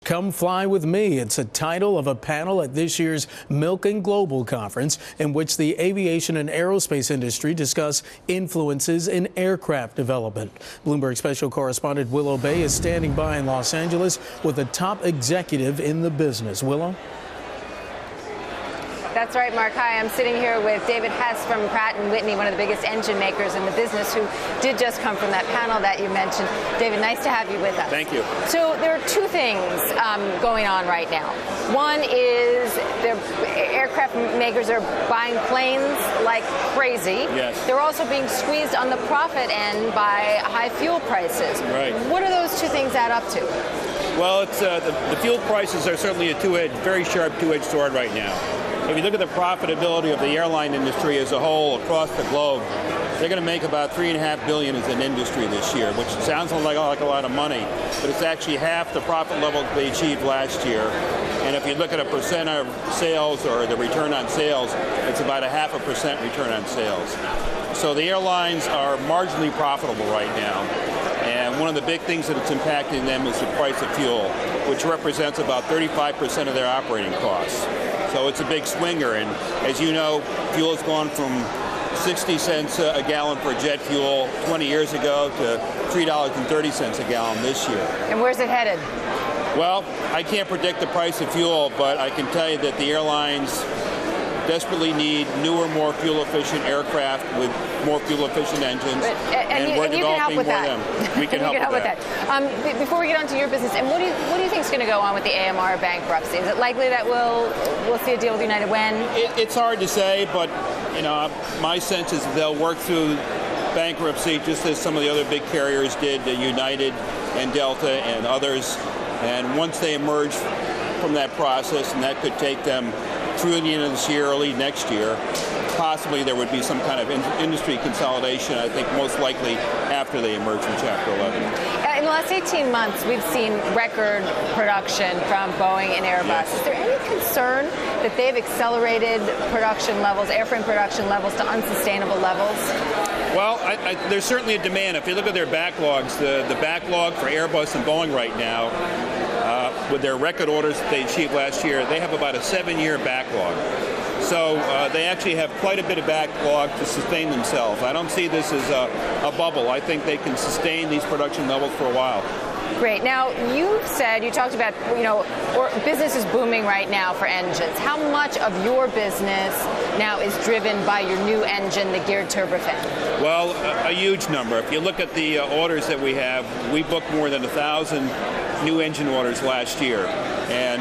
Come Fly With Me. It's a title of a panel at this year's Milken Global Conference in which the aviation and aerospace industry discuss influences in aircraft development. Bloomberg special correspondent Willow Bay is standing by in Los Angeles with a top executive in the business. Willow? That's right, Mark. Hi, I'm sitting here with David Hess from Pratt and Whitney, one of the biggest engine makers in the business, who did just come from that panel that you mentioned. David, nice to have you with us. Thank you. So there are two things going on right now. One is the aircraft makers are buying planes like crazy. Yes. They're also being squeezed on the profit end by high fuel prices. Right. What do those two things add up to? Well, it's the fuel prices are certainly a very sharp two-edged sword right now. If you look at the profitability of the airline industry as a whole across the globe, they're going to make about $3.5 billion as an industry this year, which sounds like a lot of money, but it's actually half the profit level they achieved last year. And if you look at a percent of sales or the return on sales, it's about a 0.5% return on sales. So the airlines are marginally profitable right now. And one of the big things that it's impacting them is the price of fuel, which represents about 35% of their operating costs. So it's a big swinger, and as you know, fuel has gone from 60 cents a gallon for jet fuel 20 years ago to $3.30 a gallon this year. And where's it headed? Well, I can't predict the price of fuel, but I can tell you that the airlines desperately need newer, more fuel-efficient aircraft with more fuel-efficient engines, and we're developing more of them. We can help with that. Before we get on to your business, and what do you think is going to go on with the AMR bankruptcy? Is it likely that we'll see a deal with United when? It's hard to say, but my sense is that they'll work through bankruptcy just as some of the other big carriers did, United and Delta and others. And once they emerge from that process, and that could take them through the end of this year, early next year, possibly there would be some kind of industry consolidation, I think most likely after they emerge from Chapter 11. In the last 18 months, we've seen record production from Boeing and Airbus. Yes. Is there any concern that they've accelerated production levels, airframe production levels, to unsustainable levels? Well, there's certainly a demand. If you look at their backlogs, the backlog for Airbus and Boeing right now, with their record orders that they achieved last year, they have about a 7-year backlog. So they actually have quite a bit of backlog to sustain themselves. I don't see this as a bubble. I think they can sustain these production levels for a while. Great. Now, you talked about, business is booming right now for engines. How much of your business now is driven by your new engine, the geared turbofan? Well, a huge number. If you look at the orders that we have, we booked more than 1,000 new engine orders last year. And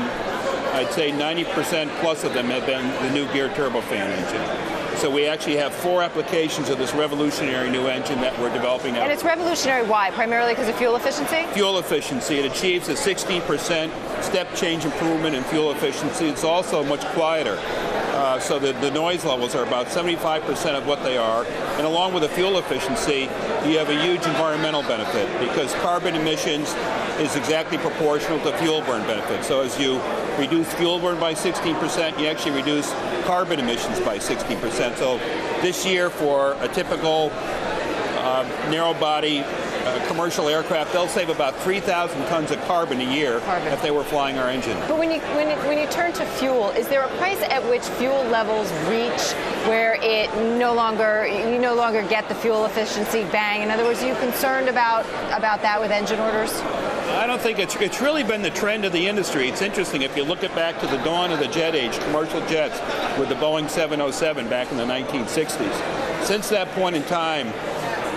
I'd say 90% plus of them have been the new geared turbofan engine. So we actually have 4 applications of this revolutionary new engine that we're developing now. And it's revolutionary why? Primarily because of fuel efficiency? Fuel efficiency. It achieves a 16% step change improvement in fuel efficiency. It's also much quieter. So the noise levels are about 75% of what they are. And along with the fuel efficiency, you have a huge environmental benefit because carbon emissions is exactly proportional to fuel burn benefit. So as you reduce fuel burn by 16%, you actually reduce carbon emissions by 16%. So this year for a typical narrow body commercial aircraft, they'll save about 3,000 tons of carbon a year if they were flying our engine. But when you turn to fuel, is there a price at which fuel levels reach where you no longer get the fuel efficiency bang? In other words, are you concerned about that with engine orders? I don't think it's really been the trend of the industry. It's interesting if you look back to the dawn of the jet age, commercial jets with the Boeing 707 back in the 1960s. Since that point in time,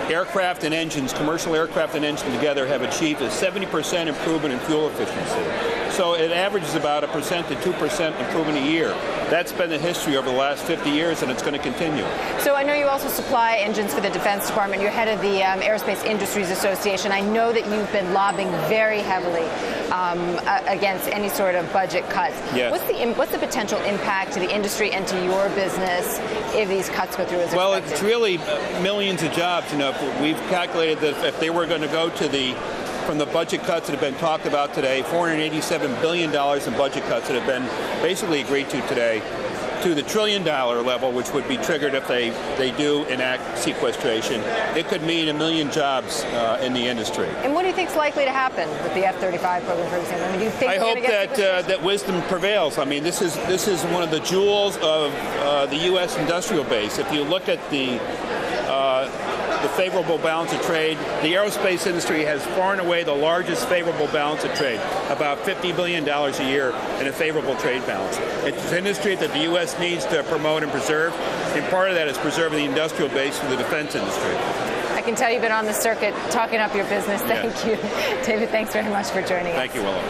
aircraft and engines, commercial aircraft and engines together have achieved a 70% improvement in fuel efficiency. So it averages about 1% to 2% improvement a year. That's been the history over the last 50 years, and it's going to continue. So I know you also supply engines for the Defense Department. You're head of the Aerospace Industries Association. I know that you've been lobbying very heavily against any sort of budget cuts. Yes. What's the potential impact to the industry and to your business if these cuts go through as expected? Well, it's really millions of jobs. We've calculated that if they were going to go to from the budget cuts that have been talked about today, $487 billion in budget cuts that have been basically agreed to today, to the $1 trillion level, which would be triggered if they do enact sequestration, it could mean 1 million jobs in the industry. And what do you think is likely to happen with the F-35 program, for example? I mean, do you think I hope that wisdom prevails. I mean, this is one of the jewels of the U.S. industrial base. If you look at the favorable balance of trade, the aerospace industry has far and away the largest favorable balance of trade, about $50 billion a year in a favorable trade balance. It's an industry that the U.S. needs to promote and preserve, and part of that is preserving the industrial base through the defense industry. I can tell you've been on the circuit talking up your business. Thank you. David, thanks very much for joining us. Thank you, Willow.